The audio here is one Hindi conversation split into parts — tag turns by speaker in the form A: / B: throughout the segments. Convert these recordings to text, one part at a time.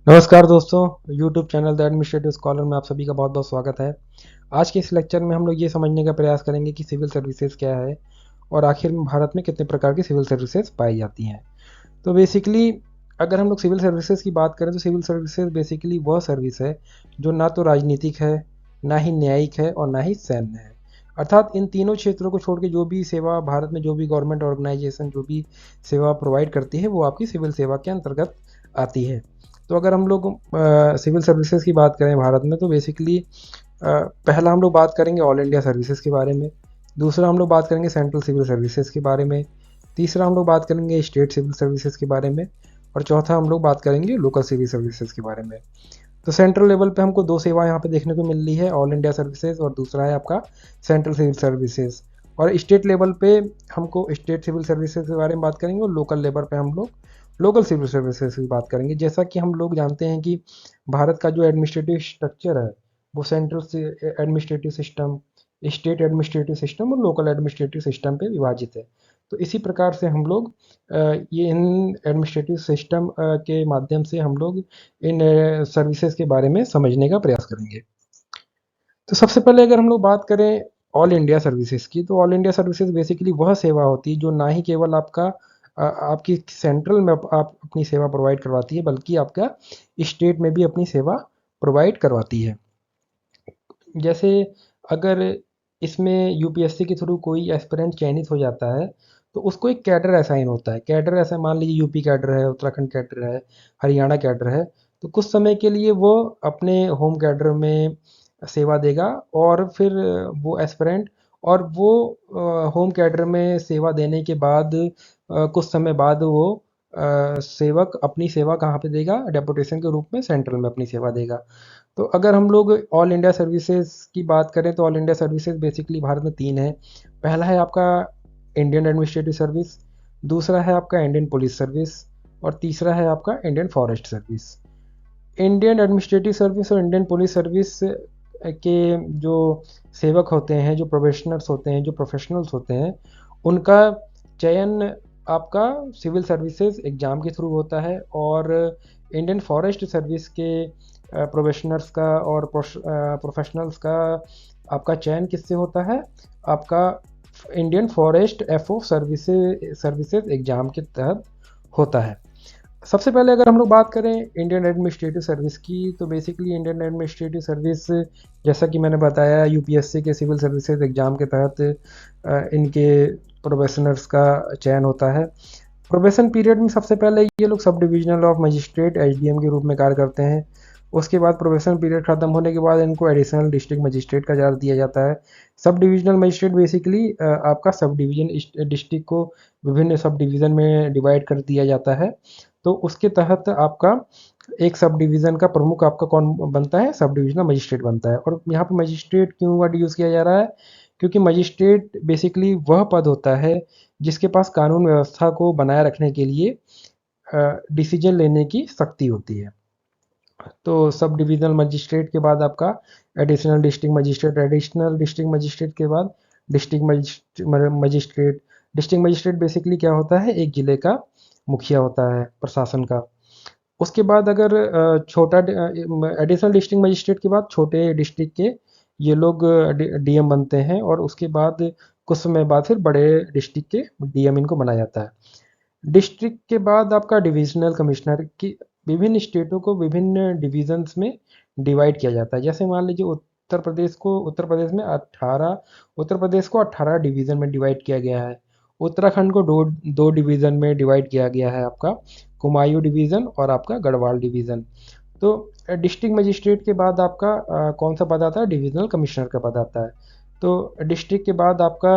A: नमस्कार दोस्तों, YouTube channel the administrative scholar में आप सभी का बहुत बहुत स्वागत है। आज के इस लेक्चर में हम लोग ये समझने का प्रयास करेंगे कि सिविल सर्विसेज क्या है और आखिर में भारत में कितने प्रकार की सिविल सर्विसेज पाई जाती हैं। तो बेसिकली अगर हम लोग सिविल सर्विसेज की बात करें तो सिविल सर्विसेज बेसिकली वह सर्विस है जो ना तो राजनीतिक है, ना ही न्यायिक है और ना ही सैन्य है। अर्थात इन तीनों क्षेत्रों को छोड़ के जो भी सेवा भारत में, जो भी गवर्नमेंट ऑर्गेनाइजेशन जो भी सेवा प्रोवाइड करती है, वो आपकी सिविल सेवा के अंतर्गत आती है। तो अगर हम लोग सिविल सर्विसेज की बात करें भारत में, तो बेसिकली पहला हम लोग बात करेंगे ऑल इंडिया सर्विसेज के बारे में। दूसरा हम लोग बात करेंगे सेंट्रल सिविल सर्विसेज के बारे में। तीसरा हम लोग बात करेंगे स्टेट सिविल सर्विसेज के बारे में। और चौथा हम लोग बात करेंगे लोकल सिविल सर्विसेज के बारे में। तो सेंट्रल लेवल पे हमको दो सेवा यहाँ पे देखने को मिल रही है, ऑल इंडिया सर्विसेज और दूसरा है आपका सेंट्रल सिविल सर्विसेज। और स्टेट लेवल पे हमको स्टेट सिविल सर्विसेज के बारे में बात करेंगे और लोकल लेवल पे हम लोग लोकल सिविल सर्विसेज की बात करेंगे। जैसा कि हम लोग जानते हैं कि भारत का जो एडमिनिस्ट्रेटिव स्ट्रक्चर है वो central administrative system, state administrative system और लोकल एडमिनिस्ट्रेटिव सिस्टम पे विभाजित है। तो इसी प्रकार से हम लोग ये इन एडमिनिस्ट्रेटिव सिस्टम के माध्यम से हम लोग इन सर्विसेज के बारे में समझने का प्रयास करेंगे। तो सबसे पहले अगर हम लोग बात करें ऑल इंडिया सर्विसेज की, तो ऑल इंडिया सर्विसेज बेसिकली वह सेवा होती है जो ना ही केवल आपकी सेंट्रल में आप अपनी सेवा प्रोवाइड करवाती है, बल्कि आपका स्टेट में भी अपनी सेवा प्रोवाइड करवाती है। जैसे अगर इसमें यूपीएससी के थ्रू कोई एस्पिरेंट चयनित हो जाता है तो उसको एक कैडर असाइन होता है। कैडर ऐसा मान लीजिए यूपी कैडर है, उत्तराखंड कैडर है, हरियाणा कैडर है। तो कुछ समय के लिए वो अपने होम कैडर में सेवा देगा और फिर वो एस्पिरेंट और वो होम कैडर में सेवा देने के बाद कुछ समय बाद वो सेवक अपनी सेवा कहाँ पे देगा, डेपुटेशन के रूप में सेंट्रल में अपनी सेवा देगा। तो अगर हम लोग ऑल इंडिया सर्विसेज की बात करें तो all India services basically Bharat में तीन है। पहला है आपका इंडियन एडमिनिस्ट्रेटिव सर्विस, दूसरा है आपका इंडियन पुलिस सर्विस और तीसरा है आपका Indian forest service. Indian administrative service और इंडियन पुलिस सर्विस के जो सेवक होते हैं, जो प्रोफेशनल्स होते हैं, जो प्रोफेशनल्स होते हैं, उनका चयन आपका सिविल सर्विसेज एग्ज़ाम के थ्रू होता है। और इंडियन फॉरेस्ट सर्विस के प्रोफेशनल्स का और प्रोफेशनल्स का आपका चयन किससे होता है, आपका Indian forest FO services exam के तहत होता है। सबसे पहले अगर हम लोग बात करें इंडियन एडमिनिस्ट्रेटिव सर्विस की, तो बेसिकली इंडियन एडमिनिस्ट्रेटिव सर्विस जैसा कि मैंने बताया यूपीएससी के सिविल सर्विसेज एग्ज़ाम के तहत इनके प्रोबेशनर्स का चयन होता है। प्रोबेशन पीरियड में सबसे पहले ये लोग sub divisional of magistrate HDM के रूप में कार्य करते हैं। उसके बाद प्रोबेशन पीरियड खत्म होने के बाद इनको एडिशनल डिस्ट्रिक्ट मजिस्ट्रेट का चार्ज दिया जाता है। सब डिविजनल मजिस्ट्रेट बेसिकली आपका सब डिवीजन डिस्ट्रिक्ट को विभिन्न सब डिवीज़न में डिवाइड कर दिया जाता है। तो उसके तहत आपका एक सब डिवीज़न का प्रमुख आपका कौन बनता है, सब डिविजनल मजिस्ट्रेट बनता है। और यहाँ पे मजिस्ट्रेट क्यों वर्ड यूज़ किया जा रहा है, क्योंकि मजिस्ट्रेट बेसिकली वह पद होता है जिसके पास कानून व्यवस्था को बनाए रखने के लिए डिसीजन लेने की शक्ति होती है। तो सब डिविजनल मजिस्ट्रेट के बाद आपका additional district magistrate, additional district magistrate के बाद district magistrate. District magistrate basically क्या होता है, एक ज़िले का मुखिया होता है प्रशासन का। उसके बाद अगर छोटा एडिशनल डिस्ट्रिक्ट मजिस्ट्रेट के बाद छोटे डिस्ट्रिक्ट के ये लोग डीएम बनते हैं और उसके बाद कुछ समय बाद फिर बड़े डिस्ट्रिक्ट के डीएम इनको बनाया जाता है। डिस्ट्रिक्ट के बाद आपका डिविजनल कमिश्नर की विभिन्न स्टेटों को विभिन्न डिविजन्स में डिवाइड किया जाता है। जैसे मान लीजिए उत्तर प्रदेश में 18 उत्तर प्रदेश को 18 डिवीज़न में डिवाइड किया गया है। उत्तराखंड को दो दो डिवीज़न में डिवाइड किया गया है, आपका कुमायूं डिवीज़न और आपका गढ़वाल डिवीज़न। तो डिस्ट्रिक्ट मजिस्ट्रेट के बाद आपका कौन सा पद आता है, डिविजनल कमिश्नर का पद आता है। तो डिस्ट्रिक्ट के बाद आपका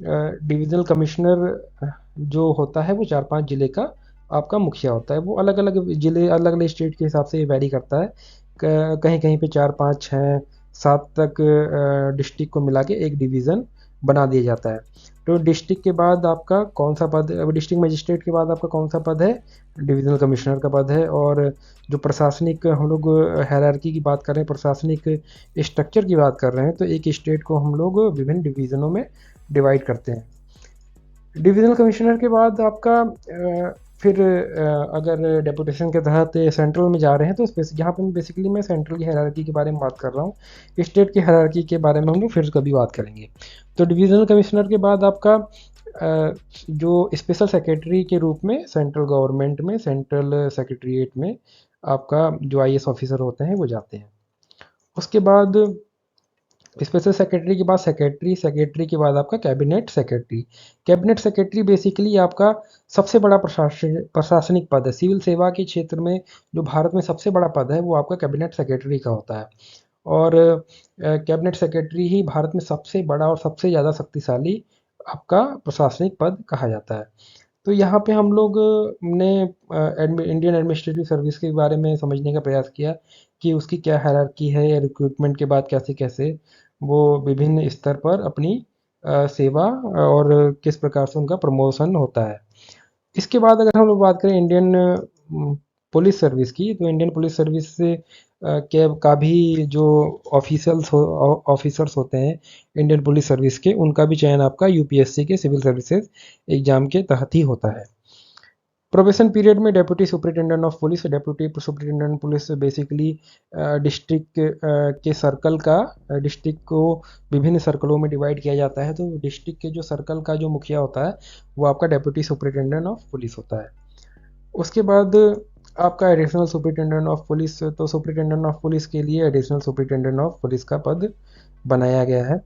A: डिविजनल कमिश्नर जो होता है वो 4-5 ज़िले का आपका मुखिया होता है। वो अलग अलग ज़िले, अलग अलग स्टेट के हिसाब से ये वैरी करता है। कहीं कहीं पे 4-5-6-7 तक डिस्ट्रिक्ट को मिला के एक डिवीज़न बना दिया जाता है। तो डिस्ट्रिक्ट के बाद आपका कौन सा पद, डिस्ट्रिक्ट मजिस्ट्रेट के बाद आपका कौन सा पद है, डिविजनल कमिश्नर का पद है। और जो प्रशासनिक हम लोग हायरार्की की बात कर रहे हैं, प्रशासनिक स्ट्रक्चर की बात कर रहे हैं, तो एक स्टेट को हम लोग विभिन्न डिवीज़नों में डिवाइड करते हैं। डिविजनल कमिश्नर के बाद आपका फिर अगर डेपुटेशन के तहत सेंट्रल में जा रहे हैं तो यहाँ पे बेसिकली मैं सेंट्रल की हायरार्की के बारे में बात कर रहा हूँ। स्टेट की हायरार्की के बारे में हम लोग फिर कभी बात करेंगे। तो डिविजनल कमिश्नर के बाद आपका जो स्पेशल सेक्रेटरी के रूप में सेंट्रल गवर्नमेंट में सेंट्रल सेक्रेटरीट में आपका जो आईएएस ऑफिसर होते हैं वो जाते हैं। उसके बाद स्पेशल सेक्रेटरी के बाद सेक्रेटरी, सेक्रेटरी के बाद आपका cabinet secretary. Cabinet secretary basically आपका सबसे बड़ा प्रशासनिक पद है। सिविल सेवा के क्षेत्र में जो भारत में सबसे बड़ा पद है वो आपका कैबिनेट सेक्रेटरी का होता है। और कैबिनेट सेक्रेटरी ही भारत में सबसे बड़ा और सबसे ज़्यादा शक्तिशाली आपका प्रशासनिक पद कहा जाता है। तो यहाँ पे हम लोग ने इंडियन एडमिनिस्ट्रेटिव सर्विस के बारे में समझने का प्रयास किया कि उसकी क्या हायरार्की है, या रिक्रूटमेंट के बाद कैसे कैसे वो विभिन्न स्तर पर अपनी सेवा और किस प्रकार से उनका प्रमोशन होता है। इसके बाद अगर हम लोग बात करें इंडियन पुलिस सर्विस की, तो इंडियन पुलिस सर्विस से के का भी जो ऑफिसर्स होते हैं इंडियन पुलिस सर्विस के, उनका भी चयन आपका यूपीएससी के सिविल सर्विसेज एग्जाम के तहत ही होता है। प्रोबेशन पीरियड में deputy superintendent of police, deputy superintendent police basically district के सर्कल का, डिस्ट्रिक्ट को विभिन्न सर्कलों में डिवाइड किया जाता है। तो डिस्ट्रिक्ट के जो सर्कल का जो मुखिया होता है वो आपका डेप्यूटी सुपरिटेंडेंट ऑफ पुलिस होता है। उसके बाद आपका एडिशनल सुपरिटेंडेंट ऑफ पुलिस, तो सुपरिटेंडेंट ऑफ पुलिस के लिए एडिशनल सुपरिटेंडेंट ऑफ पुलिस का पद बनाया गया है।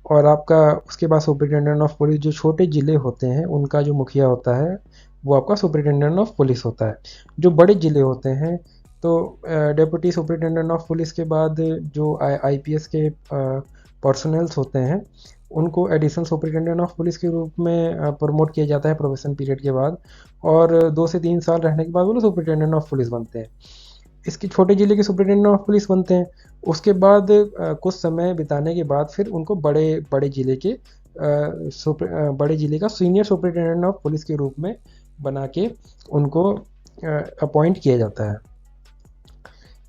A: और आपका उसके बाद सुपरिटेंडेंट ऑफ पुलिस जो छोटे ज़िले होते हैं उनका जो मुखिया होता है वो आपका सुपरिटेंडेंट ऑफ पुलिस होता है। जो बड़े ज़िले होते हैं तो डेप्यूटी सुपरिटेंडेंट ऑफ पुलिस के बाद जो आईपीएस के पर्सनल्स होते हैं उनको एडिशनल सुपरिटेंडेंट ऑफ पुलिस के रूप में प्रमोट किया जाता है प्रोबेशन पीरियड के बाद, और 2 से 3 साल रहने के बाद वो लोग सुपरिटेंडेंट ऑफ पुलिस बनते हैं। इसके छोटे ज़िले के सुपरिटेंडेंट ऑफ पुलिस बनते हैं। उसके बाद कुछ समय बिताने के बाद फिर उनको बड़े बड़े ज़िले के बड़े ज़िले का सीनियर सुपरिटेंडेंट ऑफ पुलिस के रूप में बना के उनको अपॉइंट किया जाता है।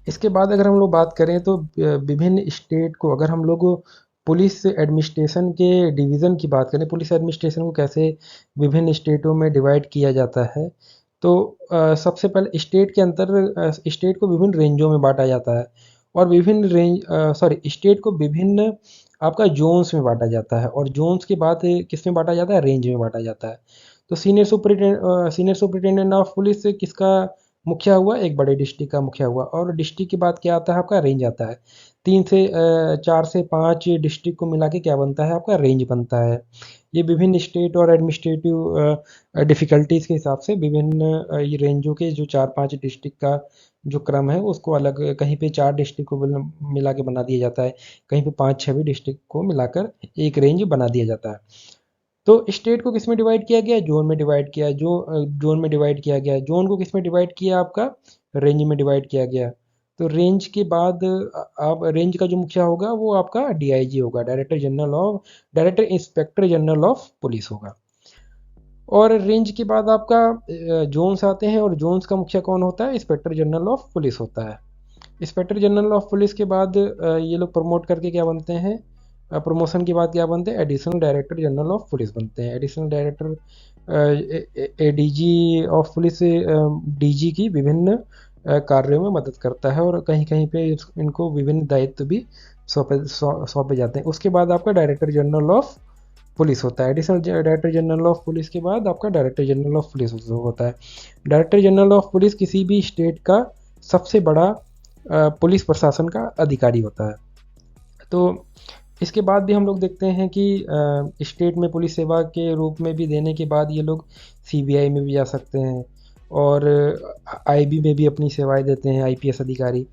A: इसके बाद अगर हम लोग बात करें तो विभिन्न स्टेट को, अगर हम लोग पुलिस एडमिनिस्ट्रेशन के डिवीज़न की बात करें, पुलिस एडमिनिस्ट्रेशन को कैसे विभिन्न स्टेटों में डिवाइड किया जाता है, तो सबसे पहले स्टेट के अंतर स्टेट को विभिन्न रेंजों में बांटा जाता है, और विभिन्न स्टेट को विभिन्न आपका जोन्स में बांटा जाता है, और जोन्स के बाद किस में बांटा जाता है, रेंज में बांटा जाता है। तो सीनियर सुपरिटेंडेंट ऑफ पुलिस किसका मुखिया हुआ, एक बड़े डिस्ट्रिक्ट का मुखिया हुआ। और डिस्ट्रिक्ट के बाद क्या आता है, आपका रेंज आता है। 4 से 5 डिस्ट्रिक्ट को मिला के क्या बनता है, आपका रेंज बनता है। ये विभिन्न स्टेट और एडमिनिस्ट्रेटिव डिफ़िकल्टीज़ के हिसाब से विभिन्न ये रेंजों के जो 4-5 डिस्ट्रिक्ट का जो क्रम है उसको अलग, कहीं पे 4 डिस्ट्रिक्ट को मिला के बना दिया जाता है, कहीं पे 5-6 भी डिस्ट्रिक्ट को मिलाकर एक रेंज बना दिया जाता है। तो स्टेट को किस में डिवाइड किया गया, जोन में डिवाइड किया। जोन में डिवाइड किया गया, जोन को किस में डिवाइड किया, आपका रेंज में डिवाइड किया गया। तो रेंज के बाद आप रेंज का जो मुखिया होगा वो आपका डीआईजी होगा, director inspector general of police होगा। और रेंज के बाद आपका जोन्स आते हैं, और जोन्स का मुखिया कौन होता है, इंस्पेक्टर जनरल ऑफ पुलिस होता है। इंस्पेक्टर जनरल ऑफ पुलिस के बाद ये लोग प्रमोट करके क्या बनते हैं, प्रमोशन के बाद क्या बनते हैं, additional director general of police बनते हैं। Additional director ADG of police DG की विभिन्न कार्यों में मदद करता है, और कहीं कहीं पे इनको विभिन्न दायित्व भी सौंपे जाते हैं। उसके बाद आपका डायरेक्टर जनरल ऑफ पुलिस होता है। Additional director general of police के बाद आपका डायरेक्टर जनरल ऑफ पुलिस होता है। डायरेक्टर जनरल ऑफ पुलिस किसी भी स्टेट का सबसे बड़ा पुलिस प्रशासन का अधिकारी होता है। तो इसके बाद भी हम लोग देखते हैं कि स्टेट में पुलिस सेवा के रूप में भी देने के बाद ये लोग सीबीआई में भी जा सकते हैं, और आईबी में भी अपनी सेवाएं देते हैं आईपीएस अधिकारी।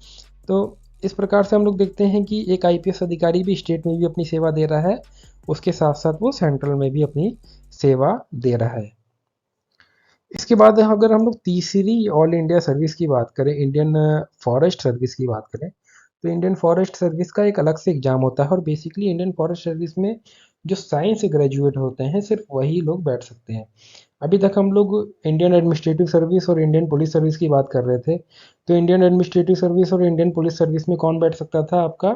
A: तो इस प्रकार से हम लोग देखते हैं कि एक आईपीएस अधिकारी भी स्टेट में भी अपनी सेवा दे रहा है, उसके साथ साथ वो सेंट्रल में भी अपनी सेवा दे रहा है। इसके बाद अगर हम लोग तीसरी ऑल इंडिया सर्विस की बात करें, इंडियन फॉरेस्ट सर्विस की बात करें, तो इंडियन फॉरेस्ट सर्विस का एक अलग से एग्ज़ाम होता है। और बेसिकली इंडियन फॉरेस्ट सर्विस में जो साइंस से ग्रेजुएट होते हैं सिर्फ वही लोग बैठ सकते हैं। अभी तक हम लोग इंडियन एडमिनिस्ट्रेटिव सर्विस और इंडियन पुलिस सर्विस की बात कर रहे थे। तो इंडियन एडमिनिस्ट्रेटिव सर्विस और इंडियन पुलिस सर्विस में कौन बैठ सकता था, आपका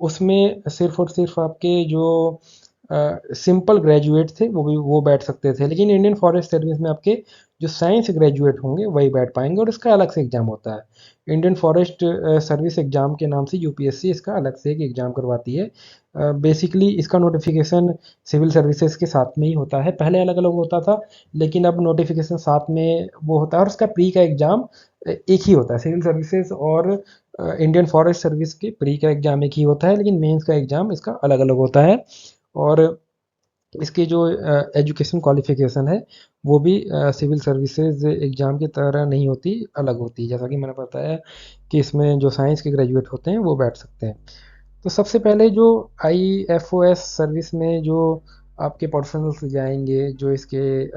A: उसमें सिर्फ और सिर्फ आपके जो सिंपल ग्रेजुएट थे वो बैठ सकते थे। लेकिन इंडियन फॉरेस्ट सर्विस में आपके जो साइंस ग्रेजुएट होंगे वही बैठ पाएंगे, और इसका अलग से एग्ज़ाम होता है। इंडियन फॉरेस्ट सर्विस एग्ज़ाम के नाम से यूपीएससी इसका अलग से एक एग्ज़ाम करवाती है। बेसिकली इसका नोटिफिकेशन सिविल सर्विसेज के साथ में ही होता है। पहले अलग अलग होता था, लेकिन अब नोटिफिकेशन साथ में वो होता है, और उसका प्री का एग्ज़ाम एक ही होता है। सिविल सर्विसेज और इंडियन फॉरेस्ट सर्विस के प्री का एग्ज़ाम एक ही होता है, लेकिन मेंस का एग्ज़ाम इसका अलग अलग होता है। और इसकी जो एजुकेशन क्वालिफिकेशन है वो भी सिविल सर्विसेज एग्ज़ाम की तरह नहीं होती, अलग होती है। जैसा कि मैंने बताया कि इसमें जो साइंस के ग्रेजुएट होते हैं वो बैठ सकते हैं। तो सबसे पहले जो आईएफओएस सर्विस में जो आपके पर्सनल्स जाएंगे, जो इसके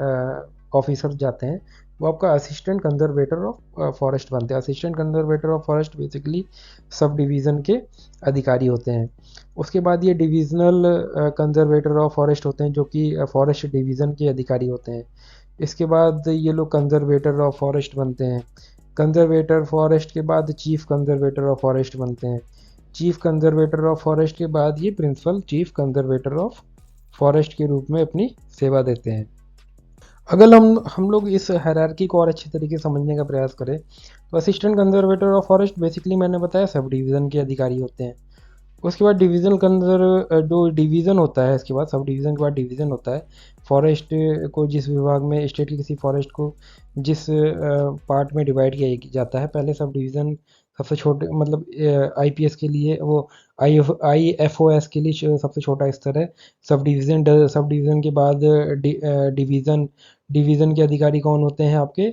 A: ऑफिसर जाते हैं, वो आपका असिस्टेंट कंजर्वेटर ऑफ फॉरेस्ट बनते हैं। Assistant conservator of forest basically sub division के अधिकारी होते हैं। उसके बाद ये डिविजनल कंजर्वेटर ऑफ फॉरेस्ट होते हैं, जो कि फॉरेस्ट डिवीज़न के अधिकारी होते हैं। इसके बाद ये लोग कंजर्वेटर ऑफ फॉरेस्ट बनते हैं। कंजर्वेटर फॉरेस्ट के बाद चीफ कंजर्वेटर ऑफ फॉरेस्ट बनते हैं। चीफ कंजर्वेटर ऑफ फॉरेस्ट के बाद ये principal chief conservator of forest के रूप में अपनी सेवा देते हैं। अगर हम लोग इस हायरार्की को और अच्छे तरीके से समझने का प्रयास करें, तो assistant conservator of forest basically मैंने बताया सब डिवीज़न के अधिकारी होते हैं। उसके बाद डिवीज़न जो डिवीज़न होता है, इसके बाद सब डिवीज़न के बाद डिवीज़न होता है। फॉरेस्ट को जिस विभाग में, स्टेट की किसी फॉरेस्ट को जिस पार्ट में डिवाइड किया जाता है, पहले सब डिवीज़न सबसे छोटे, मतलब आईपीएस के लिए वो आईएफओएस के लिए सबसे छोटा स्तर है। सब डिवीज़न के बाद डिवीज़न डिवीज़न के अधिकारी कौन होते हैं आपके?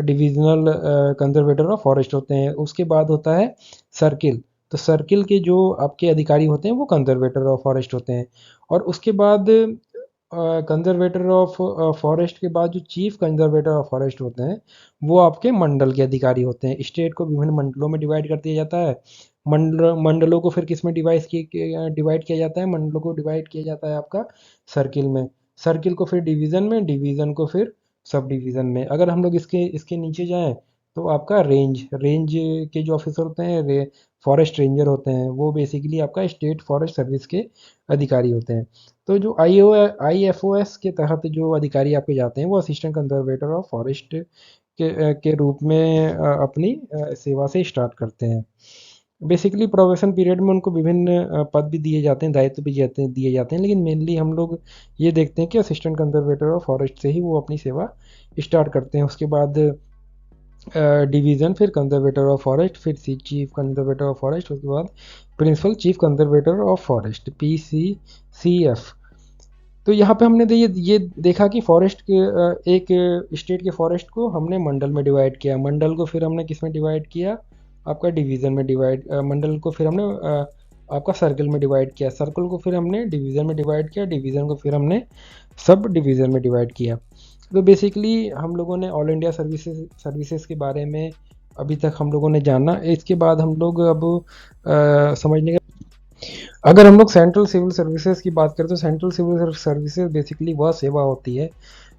A: डिविजनल कंजर्वेटर ऑफ फॉरेस्ट होते हैं। उसके बाद होता है सर्किल। तो सर्किल के जो आपके अधिकारी होते हैं वो कंजर्वेटर ऑफ फॉरेस्ट होते हैं। और उसके बाद कंजर्वेटर ऑफ फॉरेस्ट के बाद जो चीफ कंजर्वेटर ऑफ फॉरेस्ट होते हैं वो आपके मंडल के अधिकारी होते हैं। स्टेट को विभिन्न मंडलों में डिवाइड कर दिया जाता है। मंडलों को फिर किस में डिवाइड किया जाता है? मंडलों को डिवाइड किया जाता है आपका सर्किल में। सर्किल को फिर डिवीज़न में, डिवीज़न को फिर सब डिवीज़न में। अगर हम लोग इसके इसके नीचे जाएं, तो आपका रेंज के जो ऑफिसर होते हैं, फॉरेस्ट रेंजर होते हैं, वो बेसिकली आपका स्टेट फॉरेस्ट सर्विस के अधिकारी होते हैं। तो जो आईएफओएस के तहत जो अधिकारी आपके जाते हैं वो असिस्टेंट कंजर्वेटर ऑफ फॉरेस्ट के रूप में अपनी सेवा से स्टार्ट करते हैं। बेसिकली प्रोबेशन पीरियड में उनको विभिन्न पद भी दिए जाते हैं, दायित्व भी दिए जाते हैं, लेकिन मेनली हम लोग ये देखते हैं कि असिस्टेंट कंजर्वेटर ऑफ फॉरेस्ट से ही वो अपनी सेवा स्टार्ट करते हैं। उसके बाद डिवीज़न, फिर कंजर्वेटर ऑफ फॉरेस्ट, फिर चीफ कंजर्वेटर ऑफ फॉरेस्ट, उसके बाद principal chief conservator of forest, PCCF। तो यहाँ पे हमने ये देखा कि फॉरेस्ट के एक स्टेट के फॉरेस्ट को हमने मंडल में डिवाइड किया। मंडल को फिर हमने किस में डिवाइड किया? आपका डिवीज़न में मंडल को फिर हमने आपका सर्कल में डिवाइड किया। सर्कल को फिर हमने डिवीज़न में डिवाइड किया। डिवीज़न को फिर हमने सब डिवीज़न में डिवाइड किया। तो बेसिकली हम लोगों ने ऑल इंडिया सर्विसेज के बारे में अभी तक हम लोगों ने जाना। इसके बाद हम लोग अब समझने का, अगर हम लोग सेंट्रल सिविल सर्विसेज की बात करें, तो सेंट्रल सिविल सर्विसेज बेसिकली वह सेवा होती है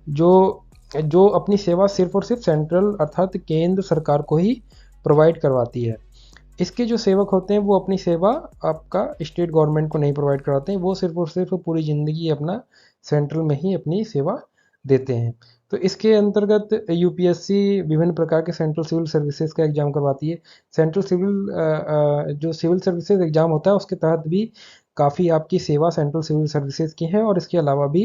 A: जो जो अपनी सेवा सिर्फ और सिर्फ सेंट्रल अर्थात केंद्र सरकार को ही प्रोवाइड करवाती है। इसके जो सेवक होते हैं वो अपनी सेवा आपका स्टेट गवर्नमेंट को नहीं प्रोवाइड करवाते हैं, वो सिर्फ और सिर्फ पूरी ज़िंदगी अपना सेंट्रल में ही अपनी सेवा देते हैं। तो इसके अंतर्गत यूपीएससी विभिन्न प्रकार के सेंट्रल सिविल सर्विसेज का एग्ज़ाम करवाती है। सेंट्रल जो सिविल सर्विसेज एग्ज़ाम होता है उसके तहत भी काफ़ी आपकी सेवा सेंट्रल सिविल सर्विसेज की है, और इसके अलावा भी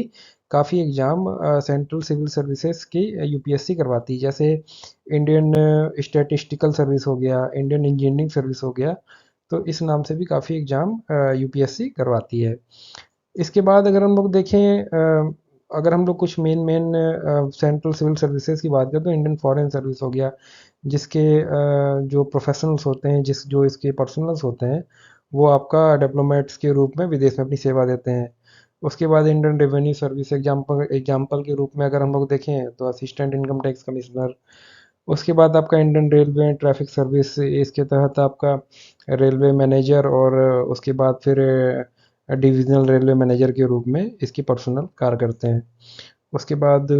A: काफ़ी एग्ज़ाम सेंट्रल सिविल सर्विसेज की यूपीएससी करवाती है। जैसे इंडियन स्टैटिस्टिकल सर्विस हो गया, इंडियन इंजीनियरिंग सर्विस हो गया, तो इस नाम से भी काफ़ी एग्ज़ाम यूपीएससी करवाती है। इसके बाद अगर हम लोग देखें, अगर हम लोग कुछ मेन सेंट्रल सिविल सर्विसेज की बात करें, तो इंडियन फॉरेन सर्विस हो गया, जिसके जो प्रोफेशनल्स होते हैं, जो इसके पर्सनल्स होते हैं, वो आपका डिप्लोमेट्स के रूप में विदेश में अपनी सेवा देते हैं। उसके बाद इंडियन रेवेन्यू सर्विस एग्जाम्पल के रूप में अगर हम लोग देखें, तो असिस्टेंट इनकम टैक्स कमिश्नर। उसके बाद आपका इंडियन रेलवे ट्रैफिक सर्विस, इसके तहत आपका रेलवे मैनेजर, और उसके बाद फिर डिविजनल रेलवे मैनेजर के रूप में इसकी पर्सनल कार्य करते हैं। उसके बाद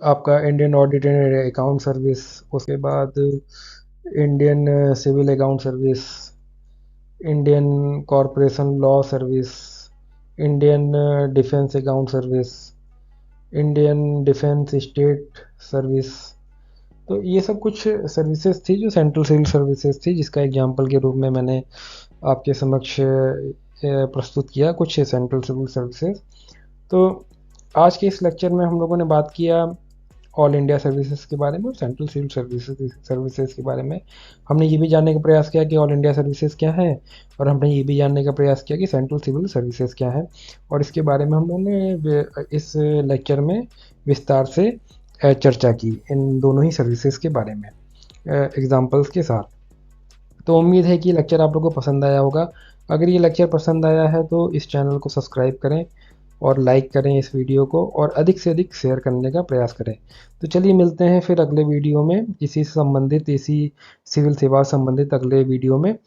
A: आपका Indian audit and account service, उसके बाद Indian civil account service, Indian corporation law service, Indian defence account service, Indian defence estate service. तो ये सब कुछ सर्विसेज थी जो सेंट्रल सिविल सर्विसेज थी, जिसका एग्जांपल के रूप में मैंने आपके समक्ष प्रस्तुत किया कुछ सेंट्रल सिविल सर्विसेज। तो आज के इस लेक्चर में हम लोगों ने बात किया ऑल इंडिया सर्विसेज के बारे में और सेंट्रल सिविल सर्विसेज के बारे में। हमने ये भी जानने का प्रयास किया कि ऑल इंडिया सर्विसेज क्या है, और हमने ये भी जानने का प्रयास किया कि सेंट्रल सिविल सर्विसेज क्या है। और इसके बारे में हम लोगों ने इस लेक्चर में विस्तार से चर्चा की इन दोनों ही सर्विसेज के बारे में एग्जाम्पल्स के साथ। तो उम्मीद है कि लेक्चर आप लोगों को पसंद आया होगा। अगर ये लेक्चर पसंद आया है तो इस चैनल को सब्सक्राइब करें और लाइक करें इस वीडियो को, और अधिक से अधिक शेयर करने का प्रयास करें। तो चलिए मिलते हैं फिर अगले वीडियो में इसी से संबंधित, इसी सिविल सेवा संबंधित अगले वीडियो में।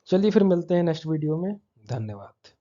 A: चलिए फिर मिलते हैं नेक्स्ट वीडियो में। धन्यवाद।